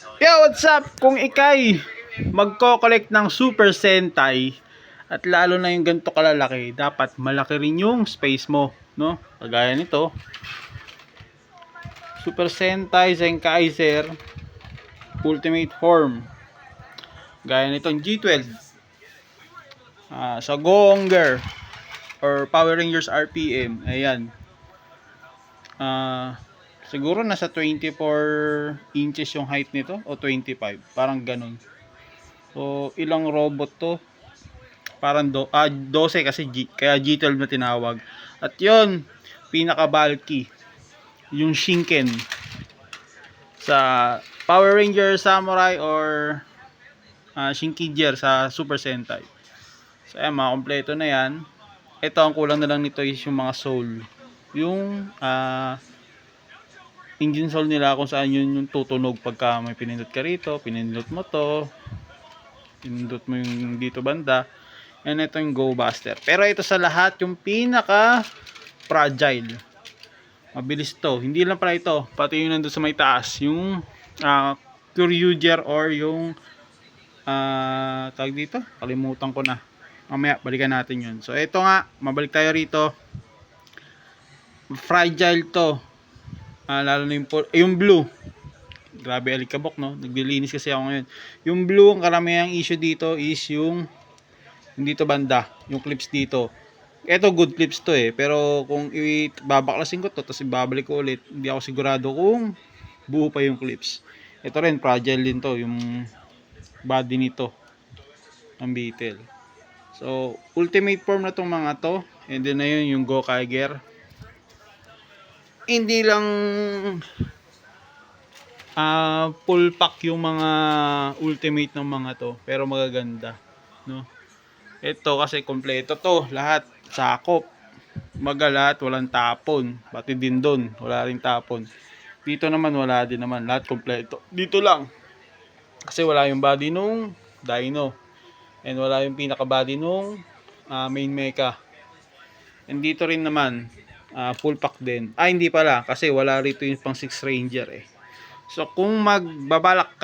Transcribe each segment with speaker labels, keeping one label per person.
Speaker 1: Yo, what's up? Kung ikay magko-collect ng Super Sentai at lalo na yung ganito kalalaki, dapat malaki rin yung space mo, no? Kagaya nito, Super Sentai Zenkaiser Ultimate Form. Gaya nitong G12. Sa Gonger or Power Rangers RPM. Ayan. Siguro nasa 24 inches yung height nito o 25, parang ganun. So ilang robot to? Parang 12 kasi kaya G12 na tinawag. At yon, pinaka bulky yung Shinken sa Power Ranger Samurai or Shinkiger sa Super Sentai. So ayan, mga kompleto na yan. Ito, ang kulang na lang nito is yung mga soul, yung engine soul nila, kung saan yun yung tutunog pagka may pinindot ka rito, pinindot mo to, pinindot mo yung dito banda. And ito yung Go Buster. Pero ito sa lahat yung pinaka fragile. Mabilis to. Hindi lang pala ito, pati yung nandun sa may taas, yung Kyryuger or yung tag dito, kalimutan ko na. Mamaya balikan natin yun. So ito nga, mabalik tayo rito. Fragile to. Lalo na yung blue. Grabe alikabok, no? Naglilinis kasi ako ngayon. Yung blue, ang karamihang issue dito is yung dito banda, yung clips dito. Ito good clips to eh, pero kung babaklasin ko to tapos ibabalik ko ulit, hindi ako sigurado kung buo pa yung clips. Ito rin fragile din to, yung body nito ng Beetle. So ultimate form na tong mga to, and then na yun yung Gokaiger. Hindi lang full pack yung mga ultimate ng mga to, pero magaganda, no? Ito kasi kompleto to, lahat sakop, magalat, walang tapon, pati din doon wala ring tapon. Dito naman wala din naman, lahat kompleto. Dito lang kasi wala yung body nung Dino, and wala yung pinaka body nung main mecha. And dito rin naman full pack din. Hindi pala, kasi wala rito yung pang 6 Ranger eh. So kung magbabalak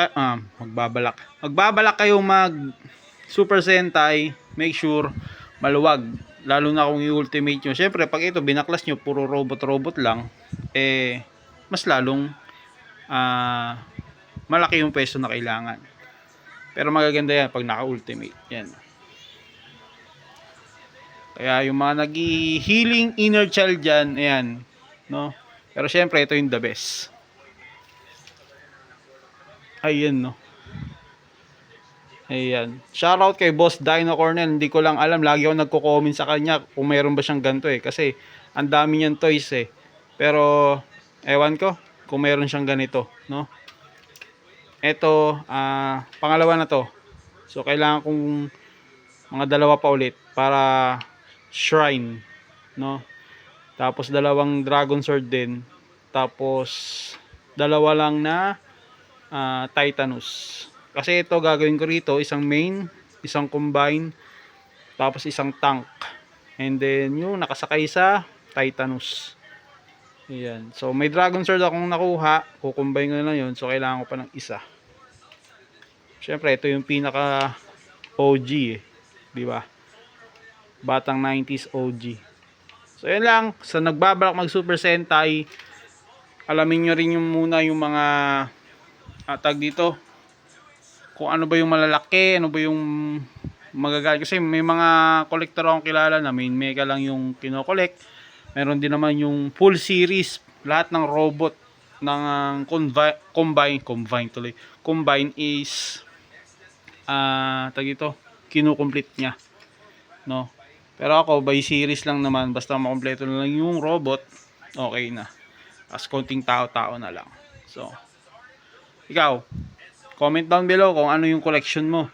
Speaker 1: kayong mag Super Sentai, make sure maluwag, lalo na kung i-ultimate nyo. Syempre pag ito binaklas nyo puro robot lang, mas lalong malaki yung peso na kailangan. Pero magaganda yan pag naka-ultimate yan. Kaya yung mga nag-healing inner child dyan, ayan, no? Pero syempre ito yung the best. Ayan, no? Ayan. Shoutout kay Boss Dino Cornell. Hindi ko lang alam. Lagi ako nagko-comment sa kanya kung mayroon ba siyang ganito eh. Kasi ang dami niyang toys eh. Pero ewan ko kung mayroon siyang ganito, no? Ito, pangalawa na to. So kailangan kong mga dalawa pa ulit para shrine, no? Tapos dalawang dragon sword din. Tapos dalawa lang na Titanus. Kasi ito gagawin ko rito, isang main, isang combine, tapos isang tank. And then yung nakasakay sa Titanus. Ayan. So may dragon sword akong nakuha, kukumbine ko na lang yun. So kailangan ko pa ng isa. Syempre ito yung pinaka OG eh, di ba? Batang 90s OG. So yun lang, sa nagbabalak mag Super Sentai, alamin nyo rin yung muna yung mga tag dito, kung ano ba yung malalaki, ano ba yung magagamit. Kasi may mga collector akong kilala na main mecha lang yung kino-collect. Meron din naman yung full series, lahat ng robot ng combine is tag dito, kino-complete niya, no? Pero ako by series lang naman, basta makompleto na lang yung robot, okay na. As konting tao-tao na lang. So ikaw, comment down below kung ano yung collection mo.